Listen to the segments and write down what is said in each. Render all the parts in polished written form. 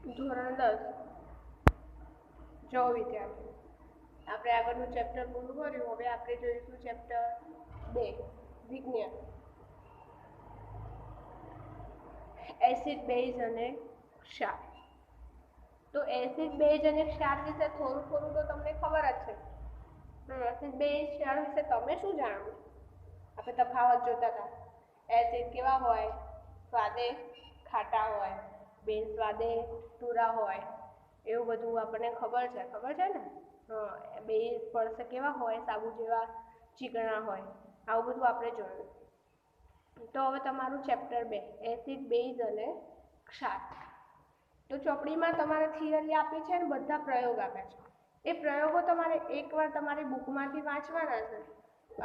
ધોરણ 10 જો વિદ્યાર્થી આપણે આગળનું ચેપ્ટર પૂરું કર્યું. હવે આપણે જોઈશું ચેપ્ટર 2 વિજ્ઞાન, એસિડ બેઝ અને ક્ષાર. તો એસિડ બેઝ અને ક્ષાર વિશે થોડું તો તમને ખબર જ છે. તો એસિડ બેઝ ક્ષાર વિશે તમે શું જાણો? આપણે તફાવત જોતા હતા. એસિડ કેવા હોય? સ્વાદે ખાટા હોય, બેઝ સ્વાદે તુરા હોય, એવું બધું આપણને ખબર છે ને. બેઝ પડશે કેવા હોય? સાબુ જેવા ચીકણા હોય. આવું બધું આપણે જોયું. તો હવે તમારું ચેપ્ટર 2 એસિડ બેઝ અને ક્ષાર. તો ચોપડીમાં તમારે થિયરી આપી છે ને બધા પ્રયોગ આપ્યા છે. એ પ્રયોગો તમારે એકવાર તમારી બુકમાંથી વાંચવાના છે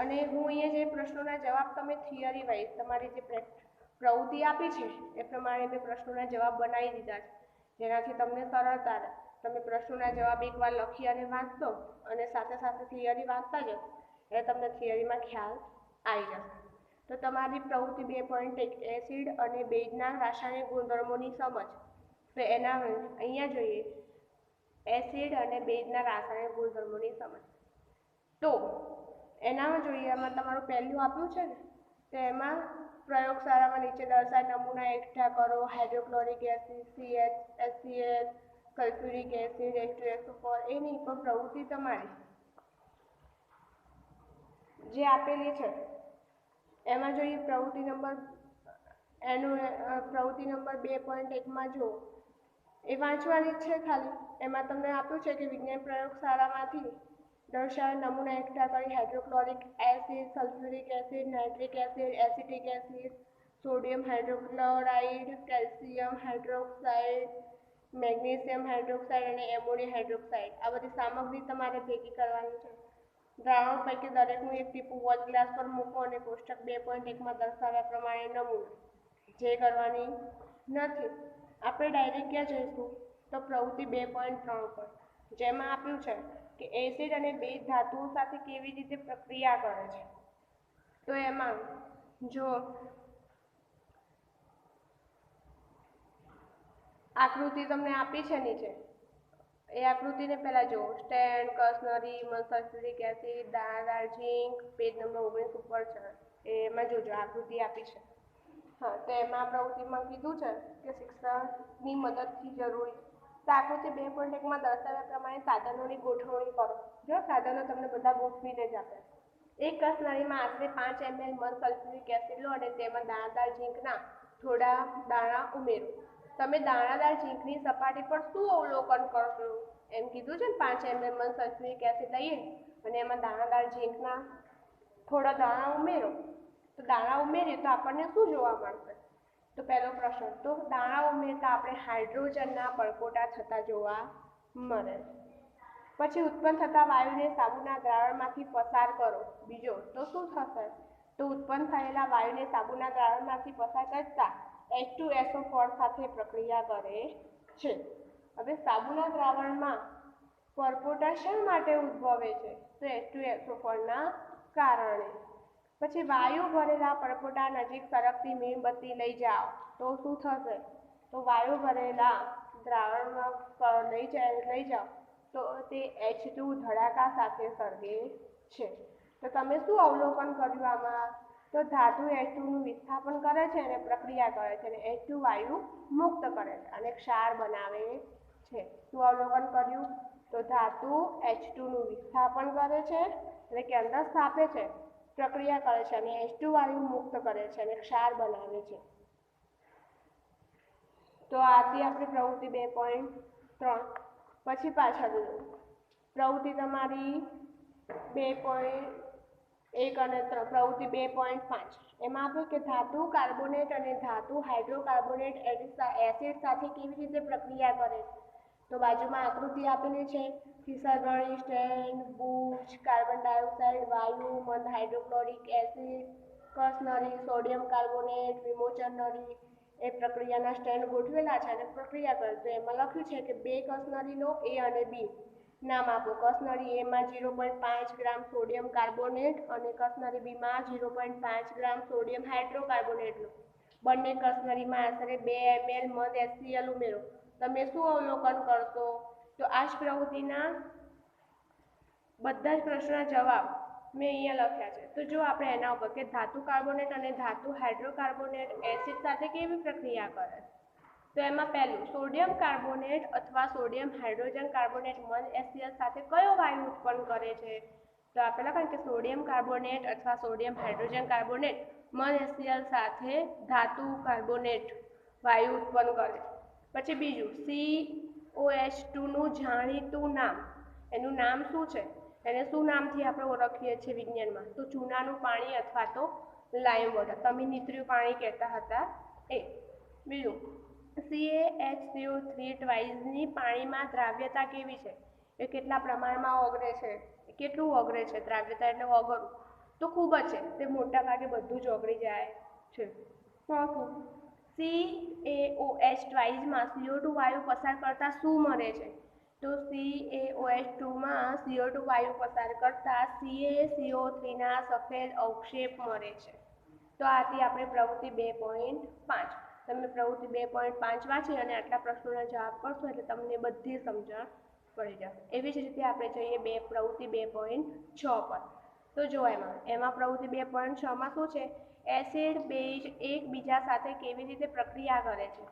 અને હું અહીંયા જે પ્રશ્નોના જવાબ તમે થિયરી વાઇઝ તમારી જે પ્રવૃત્તિ આપી છે એ પ્રમાણે મેં પ્રશ્નોના જવાબ બનાવી દીધા છે, જેનાથી તમને સરળતા રહે. તમે પ્રશ્નોના જવાબ એકવાર લખી અને વાંચશો અને સાથે સાથે થિયરી વાંચતા જશો એટલે તમને થિયરીમાં ખ્યાલ આવી જશે. તો તમારી પ્રવૃત્તિ 2.1 એસિડ અને બેઝના રાસાયણિક ગુણધર્મોની સમજ. તો એના અહીંયા જોઈએ એસિડ અને બેઝના રાસાયણિક ગુણધર્મોની સમજ. તો એનામાં જોઈએ, એમાં તમારું પહેલું આપ્યું છે ને, તો એમાં પ્રયોગશાળામાં નીચે દર્શાવેલ નમૂના એકઠા કરો. Hydrochloric acid, HCl, sulphuric acid, H2SO4. એ નહીં, પણ પ્રવૃત્તિ તમારી જે આપેલી છે એમાં જોઈએ પ્રવૃત્તિ નંબર 2.1માં જો એ વાંચવાની જ છે ખાલી. એમાં તમને આપ્યું છે કે વિજ્ઞાન પ્રયોગશાળામાંથી દર્શાવેલ નમૂના એકઠા કરી hydrochloric acid, sulphuric acid, nitric acid, acetic acid, sodium hydrochloride, calcium hydroxide, magnesium hydroxide અને એમોનિયમ હાઇડ્રોક્સાઇડ આ બધી સામગ્રી તમારે ભેગી કરવાની છે. દ્રાવણ પૈકી દરેકનું એક ટીપું વોચ ગ્લાસ પર મૂકો અને કોષ્ટક 2.1માં દર્શાવ્યા પ્રમાણે નમૂના. જે કરવાની નથી. આપણે ડાયરેક્ટ ક્યાં જઈશું? તો પ્રવૃત્તિ 2.3 પર, જેમાં આપ્યું છે કે એસિડ અને બેઝ ધાતુઓ સાથે કેવી રીતે પ્રક્રિયા કરે છે. તો એમાં જો આકૃતિ તમને આપી છે નીચે, એ આકૃતિને પહેલા જુઓ. સ્ટેન્ડ, કસનરી, સલ્ફ્યુરિક એસિડ, દાણાદાર ઝીંક, પેજ નંબર 19 ઉપર છે. એમાં જોજો આકૃતિ આપી છે. હા, તો એમાં પ્રવૃત્તિમાં કીધું છે કે શિક્ષણની મદદથી જરૂરી. તો આકૃતિ 2.1માં દર્શાવ્યા પ્રમાણે સાધનોની ગોઠવણી કરો. જો સાધનો તમને બધા ગોઠવીને જ આપે. એક કસનરીમાં આશરે 5 ml મધ સલ્ફ્યુરિક એસિડ લો અને તેમાં દાણાદાર ઝીંકના થોડા દાણા ઉમેરો. તમે દાણાદાર ઝીંકની સપાટી પર શું અવલોકન કરશો? એમ કીધું છે ને 5 ml મધ સલ્ફ્યુરિક એસિડ લઈએ અને એમાં દાણાદાર ઝીંકના થોડા દાણા ઉમેરો. તો દાણા ઉમેરીએ તો આપણને શું જોવા મળશે? તો પહેલો પ્રશ્ન, તો દાણા ઉમેરતા આપણે હાઇડ્રોજનના પરપોટા થતા જોવા મળે. પછી ઉત્પન્ન થતા વાયુને સાબુના દ્રાવણમાંથી પસાર કરો. બીજો, તો શું થશે? તો ઉત્પન્ન થયેલા વાયુને સાબુના દ્રાવણમાંથી પસાર કરતા H2SO4 સાથે પ્રક્રિયા કરે છે. હવે સાબુના દ્રાવણમાં પરપોટા શા માટે ઉદ્ભવે છે? તો H2SO4ના કારણે. પછી વાયુ ભરેલા પરપોટા નજીક સરકતી મીણબત્તી લઈ જાઓ તો શું થશે? તો વાયુ ભરેલા દ્રાવણમાં લઈ જાઓ તો તે H2 ધડાકા સાથે સળગે છે. તો તમે શું અવલોકન કર્યું આમાં? તો ધાતુ H2નું વિસ્થાપન કરે છે અને પ્રક્રિયા કરે છે અને H2 વાયુ મુક્ત કરે છે અને ક્ષાર બનાવે છે. શું અવલોકન કર્યું? તો ધાતુ H2નું વિસ્થાપન કરે છે એટલે કે અંદર સ્થાપે છે, પ્રક્રિયા કરે છે અને H2 વાયુ મુક્ત કરે છે અને ક્ષાર બનાવે છે. તો આથી આપણે પ્રવૃત્તિ 2.3. પછી પાછળ પ્રવૃત્તિ તમારી 2.1 અને 3, પ્રવૃત્તિ 2.5. એમાં આપ્યું કે ધાતુ કાર્બોનેટ અને ધાતુ હાઇડ્રોકાર્બોનેટ એસિડ સાથે કેવી રીતે પ્રક્રિયા કરે. તો બાજુમાં આકૃતિ આપેલી છે. ફિસરગણી, સ્ટેન્ડ, બુચ, કાર્બન ડાયોક્સાઇડ, વાયુ, મંદ હાઇડ્રોક્લોરિક એસિડ, કસનરી, સોડિયમ કાર્બોનેટ, વિમોચનરી એ પ્રક્રિયાના સ્ટેન્ડ ગોઠવેલા છે અને પ્રક્રિયા કરે. તો એમાં લખ્યું છે કે 2 કસનરી લો, A અને B. નામ આપો. કસનરી એમાં 0.5 ગ્રામ સોડિયમ કાર્બોનેટ અને કસનરી બીમાં 0.5 ગ્રામ સોડિયમ હાઇડ્રોકાર્બોનેટ લો. બંને કસનરીમાં આશરે 2 ml મંદ HCl ઉમેરો. તમે શું અવલોકન કરશો? તો આ જ પ્રવૃત્તિના બધા જ પ્રશ્નોના જવાબ મેં અહીંયા લખ્યા છે. તો જો આપણે એના ઉપર કે ધાતુ કાર્બોનેટ અને ધાતુ હાઇડ્રોકાર્બોનેટ એસિડ સાથે કેવી પ્રક્રિયા કરે, તો એમાં પહેલું સોડિયમ કાર્બોનેટ અથવા સોડિયમ હાઇડ્રોજન કાર્બોનેટ મંદ HCl સાથે કયો વાયુ ઉત્પન્ન કરે છે? તો આપણે લખાય કે સોડિયમ કાર્બોનેટ અથવા સોડિયમ હાઇડ્રોજન કાર્બોનેટ મંદ HCl સાથે ધાતુ કાર્બોનેટ વાયુ ઉત્પન્ન કરે. પછી બીજું COH2 નું જાણીતું નામ, એનું નામ શું છે? એને શું નામથી આપણે ઓળખીએ છીએ વિજ્ઞાનમાં? તો ચૂનાનું પાણી અથવા તો લાઇમ વોટર, તમે નીતર્યું પાણી કહેતા હતા એ. બીજું CaHCO3 ટ્વાઇસની પાણીમાં દ્રાવ્યતા કેવી છે? એ કેટલા પ્રમાણમાં ઓગળે છે? કેટલું ઓગળે છે? દ્રાવ્યતા એટલે ઓગળવું તો ખૂબ જ છે, તે મોટા ભાગે બધું જ ઓગળી જાય છે. ચોથું CaOH ટ્વાઇસમાં CO2 વાયુ પસાર કરતા શું મળે છે? તો CaOH2માં CO2 વાયુ પસાર કરતા CaCO3 ના સફેદ અવક્ષેપ મળે છે. તો આથી આપણે પ્રવૃત્તિ 2.5, તમે પ્રવૃત્તિ 2.5 વાંચી અને આટલા પ્રશ્નોના જવાબ કરશો એટલે તમને બધી સમજણ પડી જશે. એવી જ રીતે આપણે જઈએ પ્રવૃત્તિ 2.6 પર. તો જો એમાં પ્રવૃત્તિ 2.6માં શું છે? એસિડ બેઝ એકબીજા સાથે કેવી રીતે પ્રક્રિયા કરે છે?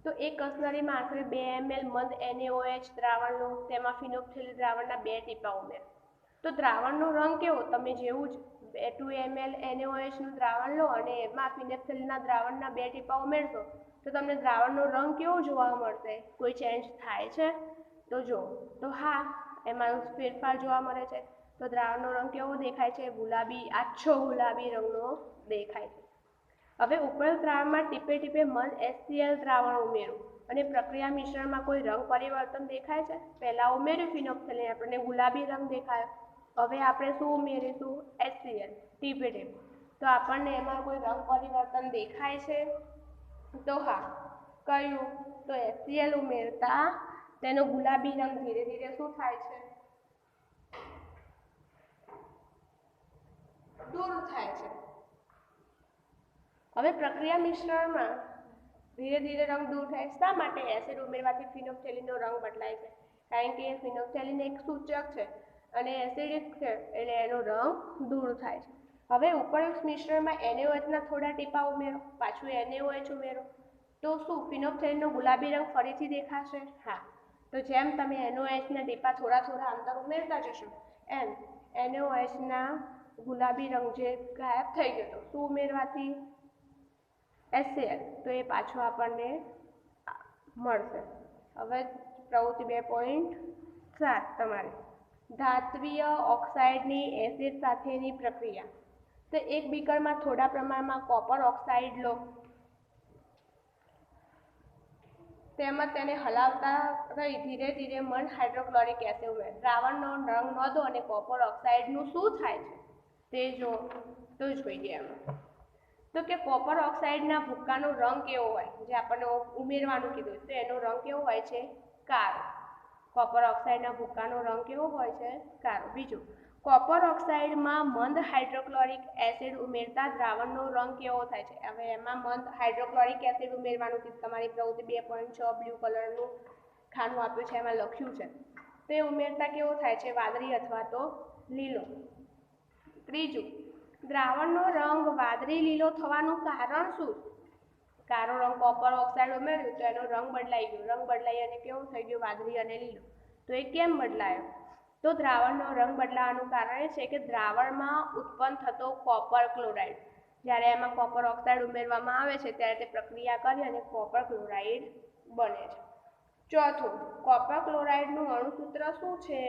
તો એક કસનરીમાં આશરે 2 ml મંદ NaOH દ્રાવણ લો, તેમાં ફિનોક્સિલ દ્રાવણના 2 ટીપા ઉમેરો. તો દ્રાવણનો રંગ કેવો? તમે જેવું જ 2 ml NaOH નું દ્રાવણ લો અને એમાં ફિનોક્સિલના દ્રાવણના 2 ટીપા ઉમેરશો તો તમને દ્રાવણનો રંગ કેવો જોવા મળશે? કોઈ ચેન્જ થાય છે? તો જો તો હા, એમાં ફેરફાર જોવા મળે છે. તો દ્રાવણનો રંગ કેવો દેખાય છે? ગુલાબી, આછો ગુલાબી રંગનો દેખાય છે. હવે ઉપરોક્ત દ્રાવણમાં ટીપે ટીપે મંદ HCl દ્રાવણ ઉમેરો અને પ્રક્રિયા મિશ્રણમાં કોઈ રંગ પરિવર્તન દેખાય છે? પહેલા ઉમેર્યું ફિનોક્સિલ, આપણને ગુલાબી રંગ દેખાયો. હવે આપણે શું ઉમેરીશું? HCl ટીપે ટીપે. તો આપણને એમાં કોઈ રંગ પરિવર્તન દેખાય છે? તો હા, કયું? તો HCl ઉમેરતા તેનો ગુલાબી રંગ ધીરે ધીરે શું થાય છે? દૂર થાય છે. હવે પ્રક્રિયા મિશ્રણમાં ધીરે ધીરે રંગ દૂર થાય. શા માટે? એસિડ ઉમેરવાથી ફિનોક્સિલનો રંગ બદલાય છે, કારણ કે ફિનોક્સિલિન એક સૂચક છે અને એસિડિક છે એટલે એનો રંગ દૂર થાય છે. હવે ઉપરોક્ત મિશ્રણમાં NaOHના થોડા ટીપા ઉમેરો, પાછું NaOH ઉમેરો તો શું ફિનોક્સિલિનનો ગુલાબી રંગ ફરીથી દેખાશે? હા. તો જેમ તમે NaOHના ટીપા થોડા થોડા અંતર ઉમેરતા જશો એમ NaOHના ગુલાબી રંગ જે ગાયબ થઈ ગયો હતો શું ઉમેરવાથી? HCl. તો એ પાછો આપણને મળશે. હવે પ્રવૃત્તિ 2.7 તમારી ધાત્વિય ઓક્સાઇડની એસિડ સાથેની પ્રક્રિયા. તો એક બીકરમાં થોડા પ્રમાણમાં કોપર ઓક્સાઇડ લો, તેમજ તેને હલાવતા રહી ધીરે ધીરે મંદ હાઇડ્રોક્લોરિક એસિડ ઉમેરો. દ્રાવણનો રંગ નોંધો અને કોપર ઓક્સાઇડનું શું થાય છે તે જો. તો જોઈએ એમાં તો કે કોપર ઓક્સાઇડના ભૂક્કાનો રંગ કેવો હોય? જે આપણને ઉમેરવાનું કીધું તો એનો રંગ કેવો હોય છે? કાળો. કોપર ઓક્સાઇડના ભૂક્કાનો રંગ કેવો હોય છે? કાળો. બીજું, કોપર ઓક્સાઇડમાં મંદ હાઇડ્રોક્લોરિક એસિડ ઉમેરતા દ્રાવણનો રંગ કેવો થાય છે? હવે એમાં મંદ હાઇડ્રોક્લોરિક એસિડ ઉમેરવાનું કીધું, તમારી પ્રવૃત્તિ 2.6 બ્લુ કલરનું ખાનું આપ્યું છે એમાં લખ્યું છે. તો એ ઉમેરતા કેવો થાય છે? વાદળી અથવા તો લીલો. ત્રીજું, દ્રાવણનો રંગ વાદળી લીલો થવાનું કારણ શું? કાળો રંગ કોપર ઓક્સાઇડ ઉમેર્યું તો એનો રંગ બદલાઈ ગયો, રંગ બદલાઈ અને કેવું થઈ ગયું? વાદળી અને લીલો. તો એ કેમ બદલાયો? તો દ્રાવણનો રંગ બદલાવાનું કારણ એ છે કે દ્રાવણમાં ઉત્પન્ન થતો કોપર ક્લોરાઇડ, જ્યારે એમાં કોપર ઓક્સાઇડ ઉમેરવામાં આવે છે ત્યારે તે પ્રક્રિયા કરી અને કોપર ક્લોરાઇડ બને છે. ચોથું, કોપર ક્લોરાઇડનું અણુસૂત્ર શું છે?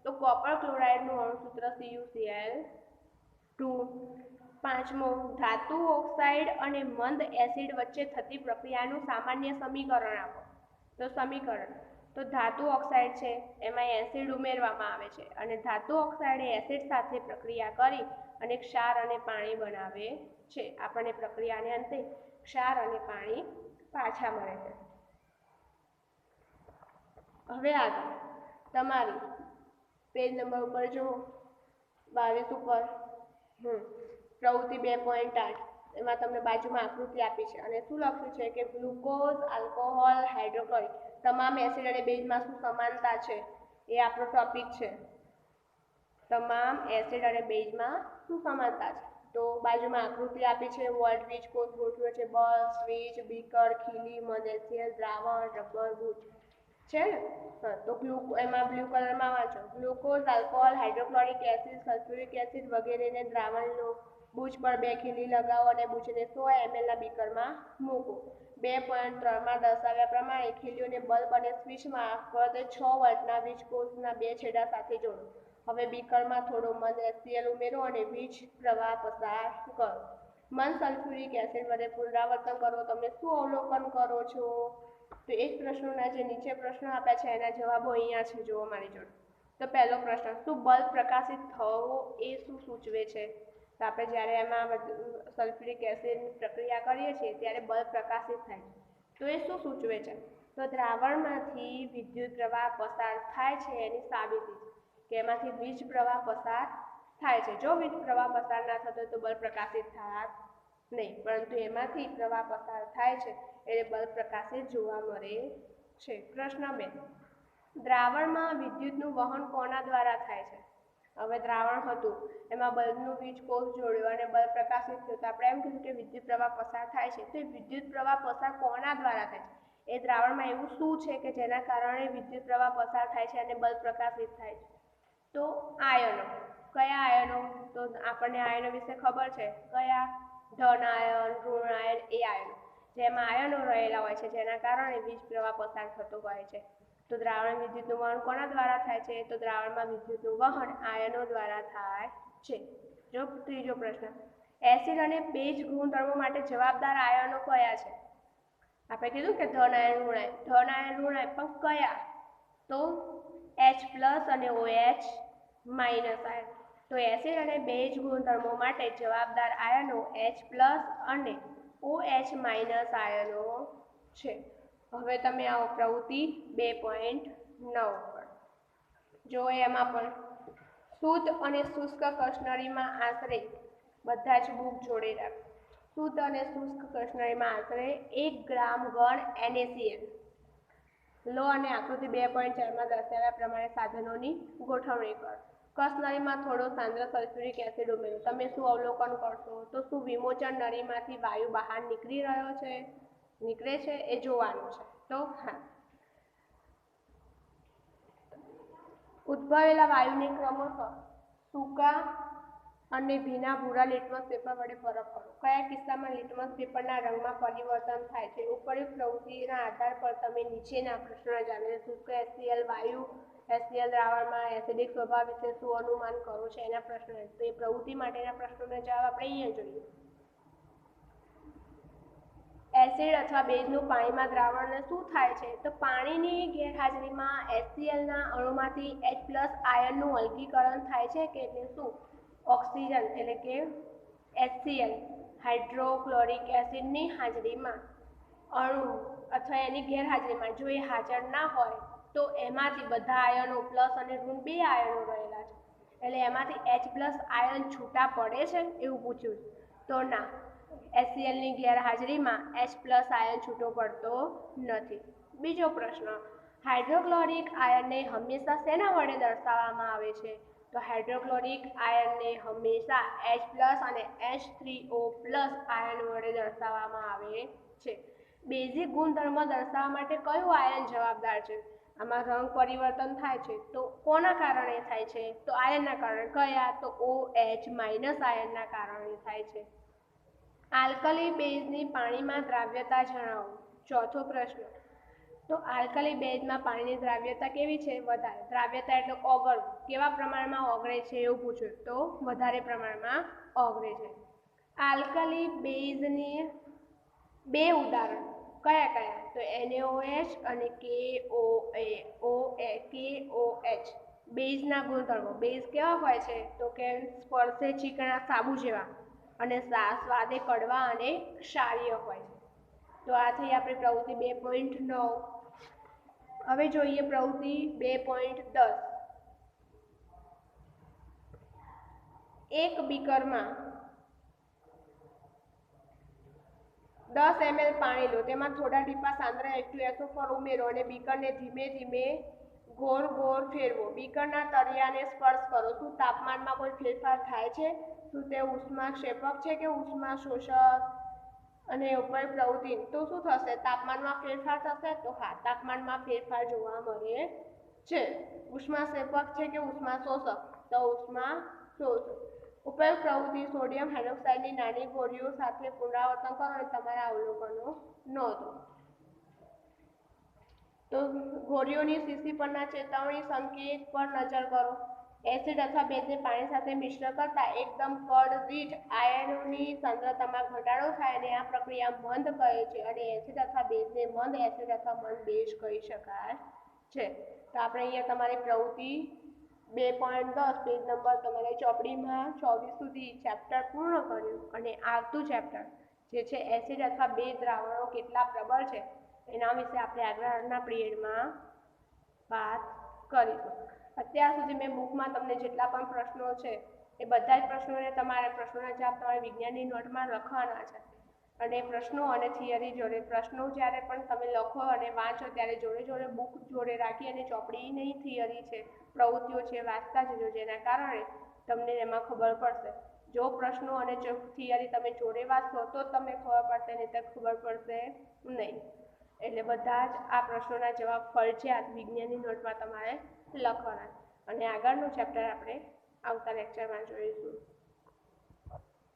તો કોપર ક્લોરાઇડનું અણુસૂત્ર CuCl2. પાંચમો, ધાતુ ઓક્સાઇડ અને મંદ એસિડ વચ્ચે થતી પ્રક્રિયાનું સામાન્ય સમીકરણ આપો. તો સમીકરણ, તો ધાતુ ઓક્સાઇડ છે એમાં એસિડ ઉમેરવામાં આવે છે અને ધાતુ ઓક્સાઇડ એસિડ સાથે પ્રક્રિયા કરી અને ક્ષાર અને પાણી બનાવે છે. આપણને પ્રક્રિયાને અંતે ક્ષાર અને પાણી પાછા મળે છે. હવે આગળ તમારી પેજ નંબર ઉપર જુઓ 22 ઉપર પ્રવૃત્તિ 2.8 એમાં તમને બાજુમાં આકૃતિ આપી છે અને શું લખ્યું છે કે ગ્લુકોઝ, આલ્કોહોલ, હાઇડ્રોક્લોરિક તમામ એસિડ અને બેઝમાં શું સમાનતા છે, એ આપણો ટોપિક છે. તમામ એસિડ અને બેઝમાં શું સમાનતા છે, તો બાજુમાં આકૃતિ આપી છે. વોલ્ટ, વીજ કોષ ગોઠવ્યો છે. બલ્બ, સ્વિચ, બીકર, ખીલી, મલેશિયલ દ્રાવણ, રબર, બૂચ છે ને. તો એમાં બ્લુ કલરમાં વાંચો. Glucose, alcohol, hydrochloric acid, sulphuric acid વગેરેને દ્રાવણનો બૂચ પર 2 ખીલી લગાવો અને બૂચને 100 ml ના બીકરમાં મૂકો. 2.3માં દર્શાવ્યા પ્રમાણે ખીલીઓને બલ્બ અને સ્વિચમાં ફરતે 6 વોલ્ટના વીજકોષના 2 છેડા સાથે જોડો. હવે બીકરમાં થોડો મલેશિયલ ઉમેરો અને વીજ પ્રવાહ પસાર કરો. મન સલ્ફ્યુરિક એસિડ વડે પુનરાવર્તન કરો. તમે શું અવલોકન કરો છો? તો એક પ્રશ્નોના જે નીચે પ્રશ્નો આપ્યા છે એના જવાબો અહીંયા છે, જુઓ મારી જોડે. તો પહેલો પ્રશ્ન, શું બલ્બ પ્રકાશિત થવો એ શું સૂચવે છે? તો આપણે જ્યારે એમાં સલ્ફ્યુરિક એસિડની પ્રક્રિયા કરીએ છીએ ત્યારે બલ્બ પ્રકાશિત થાય છે. તો એ શું સૂચવે છે? તો દ્રાવણમાંથી વિદ્યુત પ્રવાહ પસાર થાય છે એની સાબિતી છે કે એમાંથી વીજ પ્રવાહ પસાર થાય છે. જો વીજ પ્રવાહ પસાર ના થતો હોય તો બલ્બ પ્રકાશિત થાત નહીં, પરંતુ એમાંથી પ્રવાહ પસાર થાય છે એટલે બલ્બ પ્રકાશિત જોવા મળે છે. પ્રશ્ન 2, દ્રાવણમાં વિદ્યુતનું વહન કોના દ્વારા થાય છે? હવે દ્રાવણ હતું એમાં બલ્બનું વીજ કોષ જોડ્યો અને બલ્બ પ્રકાશિત થયો, તો આપણે એમ કીધું કે વિદ્યુત પ્રવાહ પસાર થાય છે. તો એ વિદ્યુત પ્રવાહ પસાર કોના દ્વારા થાય છે? એ દ્રાવણમાં એવું શું છે કે જેના કારણે વિદ્યુત પ્રવાહ પસાર થાય છે અને બલ્બ પ્રકાશિત થાય છે? તો આયનો. કયા આયનો? તો આપણને આયનો વિશે ખબર છે. કયા? ધન આયન, ઋણ આયન, એ આયનો. જેમાં આયનો રહેલા હોય છે જેના કારણે વીજ પ્રવાહ પસાર થતો હોય છે. તો દ્રાવણ વિદ્યુતનું વહન કોના દ્વારા થાય છે? તો દ્રાવણમાં વિદ્યુતનું વહન આયનો દ્વારા થાય છે. જો ત્રીજો પ્રશ્ન, એસિડ અને બેઝ ગુણધર્મો માટે જવાબદાર આયનો કયા છે? આપણે કીધું કે ધન આયન, ઋણ આયન. ધન આયન, ઋણ આયન, પણ કયા? તો H+ અને OH- આયન. તો એસિડ અને બેઝ ગુણધર્મો માટે જવાબદાર આયનો H+ અને OH- આયનો છે. હવે તમે આવો પ્રવૃત્તિ 2.9 પર. જો એમાં પણ શુદ્ધ અને શુષ્ક કશ્નરીમાં આશરે, બધા જ બુક જોડે રાખ. શુદ્ધ અને શુષ્ક કશ્નરીમાં આશરે 1 ગ્રામ ઘન NaCl લો અને આકૃતિ 2.4માં દર્શાવ્યા પ્રમાણે સાધનોની ગોઠવણી કરો. કસનળીમાં થોડો સાંદ્ર સલ્ફ્યુરિક એસિડ ઉમેરો. તમે શું અવલોકન કરશો? તો શું વિમોચન નળીમાંથી વાયુ બહાર નીકળી રહ્યો છે, નીકળે છે, એ જોવાનું છે. તો હા, ઉદ્ભવેલા વાયુને ક્રમશઃ સૂકા અને ભીના ભૂરા લિટમસ પેપર વડે પરખ કરો. કયા કિસ્સામાં લિટમસ પેપરના રંગમાં પરિવર્તન થાય છે? ઉપરોક્ત પ્રવૃત્તિના આધાર પર તમે નીચેના પ્રશ્નો જાણીને શુષ્ક HCl વાયુ HCl દ્રાવણમાં એસિડિક સ્વભાવ વિશે શું અનુમાન કરો છો એના પ્રશ્નો. તો એ પ્રવૃત્તિ માટેના પ્રશ્નોના જવાબ આપણે અહીંયા જોઈએ. એસિડ અથવા બેઝનું પાણીમાં દ્રાવણને શું થાય છે? તો પાણીની ગેરહાજરીમાં HClના અણુમાંથી H+ આયનનું અલગીકરણ થાય છે કે એટલે શું? ઓક્સિજન એટલે કે HCl હાઇડ્રોક્લોરિક એસિડની હાજરીમાં અણુ અથવા એની ગેરહાજરીમાં જો એ હાજર ના હોય તો એમાંથી બધા આયનો પ્લસ અને ઋણ 2 આયનો રહેલા છે એટલે એમાંથી H+ આયન છૂટા પડે છે એવું પૂછ્યું. તો ના, HClની ગેરહાજરીમાં H+ આયન છૂટો પડતો નથી. બીજો પ્રશ્ન, હાઇડ્રોક્લોરિક આયનને હંમેશા શેના વડે દર્શાવવામાં આવે છે? તો હાઇડ્રોક્લોરિક આયનને હંમેશા H+ અને H3O+ આયન વડે દર્શાવવામાં આવે છે. બેઝિક ગુણધર્મ દર્શાવવા માટે કયું આયન જવાબદાર છે? આમાં રંગ પરિવર્તન થાય છે તો કોના કારણે થાય છે? તો આયનના કારણે. કયા? તો OH- આયનના કારણે થાય છે. આલ્કલી બેઝની પાણીમાં દ્રાવ્યતા જણાવો. ચોથો પ્રશ્ન, તો આલ્કલી બેઝમાં પાણીની દ્રાવ્યતા કેવી છે? વધારે. દ્રાવ્યતા એટલે ઓગળવું. કેવા પ્રમાણમાં ઓગળે છે એવું પૂછ્યું, તો વધારે પ્રમાણમાં ઓગળે છે. આલ્કલી બેઝની 2 ઉદાહરણ કયા કયા? તો NaOH અને KOH. બેઝના ગુણધર્મો. બેઝ કેવા હોય છે? તો કે સ્પર્શે ચીકણા સાબુ જેવા અને સ્વાદે કડવા અને ક્ષારીય હોય છે. તો આ થઈ આપણી પ્રવૃત્તિ 2.9. હવે જોઈએ પ્રવૃત્તિ 2.10. એક બીકરમાં 10 ml પાણી લો, તેમાં થોડા ટીપા સાંદ્ર H2SO4 ઉમેરો અને બીકરને ધીમે ધીમે ગોળ ગોળ ફેરવો. બીકરના તળિયાને સ્પર્શ કરો. શું તાપમાનમાં કોઈ ફેરફાર થાય છે? શું તે ઉષ્માક્ષેપક છે કે ઉષ્મા શોષક? અને ઉપર પ્રવૃત્તિ તો શું થશે? તાપમાનમાં ફેરફાર થશે? તો હા, તાપમાનમાં ફેરફાર જોવા મળે છે. ઉષ્માક્ષેપક છે કે ઉષ્મા શોષક? તો ઉષ્મા શોષક. ઉપયોગ પ્રવૃત્તિ સોડિયમ હાઇડ્રોક્સાઇડની નાની ગોળીઓ સાથે પુનરાવર્તન કરો અને તમારા અવલોકનો નોંધો. તો ગોળીઓની શીશી પરના ચેતવણી સંકેત પર નજર કરો. એસિડ અથવા બેઝને પાણી સાથે મિશ્ર કરતા એકદમ કડ દીઠ આયનોની સાંદ્રતામાં ઘટાડો થાય અને આ પ્રક્રિયા મંદ કહે છે અને એસિડ અથવા બેઝને મંદ એસિડ અથવા મંદ બેઝ કહી શકાય છે. તો આપણે અહીંયા તમારી પ્રવૃત્તિ 2.10 પેજ નંબર તમારે ચોપડીમાં 24 સુધી ચેપ્ટર પૂર્ણ કર્યું અને આવતું ચેપ્ટર જે છે એસિડ અથવા બેઝ દ્રાવણો કેટલા પ્રબળ છે એના વિશે આપણે આગળના પીરિયડમાં વાત કરીશું. અત્યાર સુધી મેં બુકમાં તમને જેટલા પણ પ્રશ્નો છે એ બધા જ પ્રશ્નોને પ્રશ્નોના જવાબ તમારે વિજ્ઞાનની નોટમાં લખવાના છે અને પ્રશ્નો અને થિયરી જોડે પ્રશ્નો જ્યારે પણ તમે લખો અને વાંચો ત્યારે જોડે જોડે બુક જોડે રાખી અને ચોપડીની થિયરી છે, પ્રવૃત્તિઓ છે વાંચતા જજો, જેના કારણે તમને એમાં ખબર પડશે. જો પ્રશ્નો અને થિયરી તમે જોડે વાંચશો તો તમને ખબર પડશે, નહીં તો ખબર પડશે નહીં. એટલે બધા જ આ પ્રશ્નોના જવાબ ફરજિયાત વિજ્ઞાનની નોટમાં તમારે લખવાના અને આગળનું ચેપ્ટર આપણે આવતા લેક્ચરમાં જોઈશું.